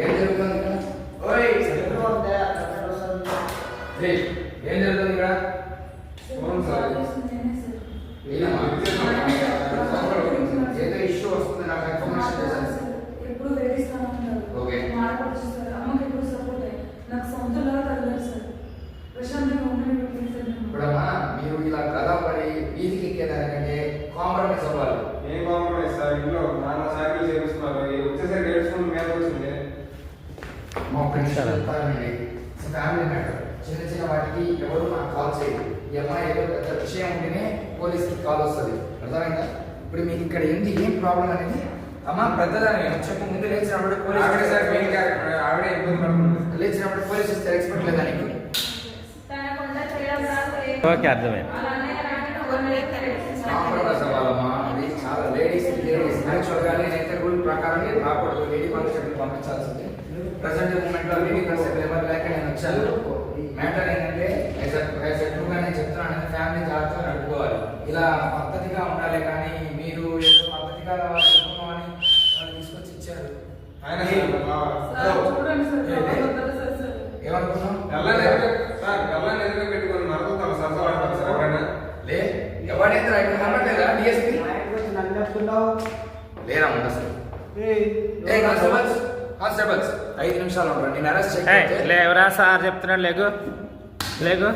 ఏం జరుగుతుంది ఏం జరుగుతుంది ఇక్కడ? ఏదో ఇష్యూ వస్తుంది, నాకు ఇన్ఫర్మేషన్ చేశాను. ఎప్పుడు వేరే స్థానం ఉంటారు. ఓకే. మాట్లాడుతూ సార్ అమ్మకి ఎప్పుడు సపోర్ట్ అయ్యి నాకు సొంతలో తగ్గదు సార్. ప్రశాంతంగా ఉండని సార్. ఇప్పుడమ్మా మీరు ఇలా గదా పడి వీధికి ఎక్కేదానికంటే కాంప్రమైజ్ అవ్వాలి. ఏం కాంప్రమైజ్ సార్? ఇంట్లో నాన్న సార్లు చేస్తున్నారు, వచ్చేసరికి ఏడ్చుకుని మీద వచ్చింది. మా ఫ్రెండ్స్ చెప్తానండి, ఫ్యామిలీ మ్యాటర్. చిన్న చిన్న వాటికి ఎవరు నాకు కాల్ చేయదు. ఈ అమ్మాయి ఏదో పెద్ద విషయం ఉంటేనే పోలీస్కి కాల్ వస్తుంది. అర్థమైందా? ఇప్పుడు మీకు ఇక్కడ ఏంటి, ఏం ప్రాబ్లం అనేది అమ్మ పెద్దదాన్ని చెప్పు. ముందు లేచినప్పుడు పోలీస్ ఆవిడే ఇబ్బంది పడుతుంది. లేచినప్పుడు పోలీస్ వస్తే ఎక్స్పెక్ట్ లేదా నీకు? ఓకే, అర్థమైంది. కాంప్రమైజ్ అవ్వాలమ్మా. అది చాలా లేడీస్ యాక్చువల్గానే నేచర్ రూల్ ప్రకారం రాకూడదు. లేడీ కానిస్టేబుల్ పంపించాల్సింది. ప్రజెంట్ మూమెంట్లో లేడీ కానిస్టేబుల్ ఎవరు లేక నేను వచ్చాను. మ్యాటర్ ఏంటంటే ఎటుగా నేను చెప్తున్నాను, ఫ్యామిలీ జాగ్రత్తగా నడుపుకోవాలి. ఇలా పద్ధతిగా ఉండాలి. కానీ మీరు ఏదో పద్ధతిగా అని వాళ్ళు తీసుకొచ్చి ఇచ్చారు. ఏమనుకున్నాం? పెట్టుకుని నడుపుతాం సార్. లే ఎవరైతే రైట్ కనబడలేదా డిఎస్పీ? లేరా అసలు? కానిస్టేబుల్స్ 5 నిమిషాలు ఉంటారు. నేను అరెస్ట్ చేయకపోతే లేవరా సార్ చెప్తున్నాడు. లేకు లేకు.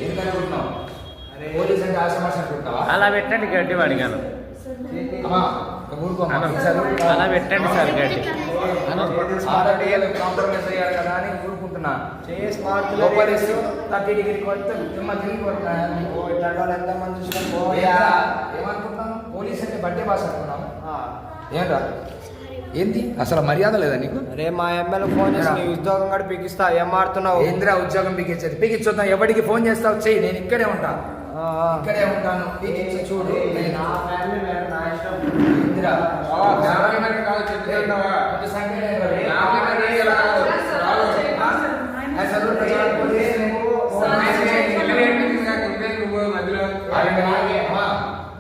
ఏం కనుకుంటున్నావు? పోలీస్ అంటే ఆశమాష అనుకుంటున్నావా? అలా పెట్టండి గడ్డి వాడిగాను. అలా పెట్టండి సార్ గడ్డి. కాంప్రమైజ్ అయ్యారు కదా అని ఊరుకుంటున్నా. 30 డిగ్రీ కొడితే ఏమనుకుంటున్నాను? పోలీస్ అంటే బట్టే భాష అనుకున్నాం. ఏంట్రా ఏంది అసలు మర్యాద లేదా నీకు? అరే మా ఎమ్మెల్యే ఫోన్ చేసి నీ ఉద్యోగం కూడా పీకిస్తా. ఏం మాడుతున్నావు? ఏంద్రా ఉద్యోగం పీకించేది? పీకించొద్దాం. ఎవరికి ఫోన్ చేస్తావు చెయ్యి, నేను ఇక్కడే ఉంటాను. ఇక్కడే ఉంటాను. పీకించి చూడు.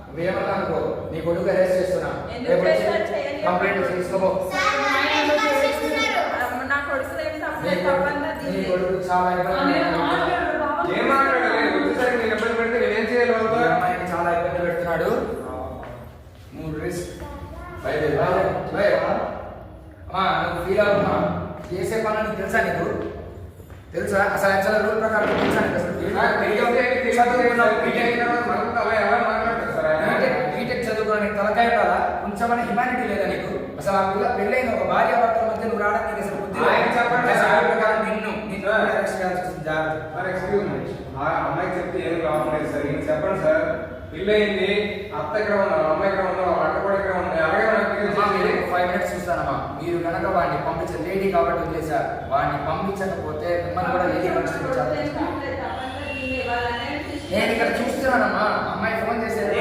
నువ్వేమన్నా నీ కొడుకు అరెస్ట్ చేస్తున్నా, కంప్లైంట్ తీసుకోబో. నీ కొడుకు చాలా చాలా ఇబ్బంది పెడుతున్నాడు. నువ్వు రిస్క్ నువ్వు ఫీల్ అవుతున్నా. చేసే పనులు నీకు తెలుసా? నీకు తెలుసా అసలు? యాక్చువల్ రూల్ ప్రకారం తెలుసా నీకు? అసలు బీటెక్ చదువుకోవడానికి తలకాయ ఉండాలా? కొంచెమన్నా హ్యుమానిటీ లేదా నీకు? అసలు ఆ పిల్ల పెళ్ళైన ఒక భార్య భర్తల మధ్య నువ్వు రావడానికి అసలు బుద్ధి నిన్ను అరెస్ట్ చేయాల్సి వస్తుంది. అమ్మాయికి చెప్తే ఏం కావాలి సార్? ఇంక చెప్పండి సార్. పెళ్ళయింది, అత్త ఇక్కడ ఉన్నారు, అమ్మాయి ఇక్కడ ఉన్నారు, అక్క కూడా ఇక్కడ ఉన్నాయి. అలాగే 5 minutes చూస్తానమ్మా. మీరు కనుక వాడిని పంపించారు, లేడీ కాబట్టి వదిలేశారు. వాడిని పంపించకపోతే మిమ్మల్ని కూడా లేడీ పంపించాలి. నేను ఇక్కడ చూస్తున్నానమ్మా. అమ్మాయి ఫోన్ చేసేది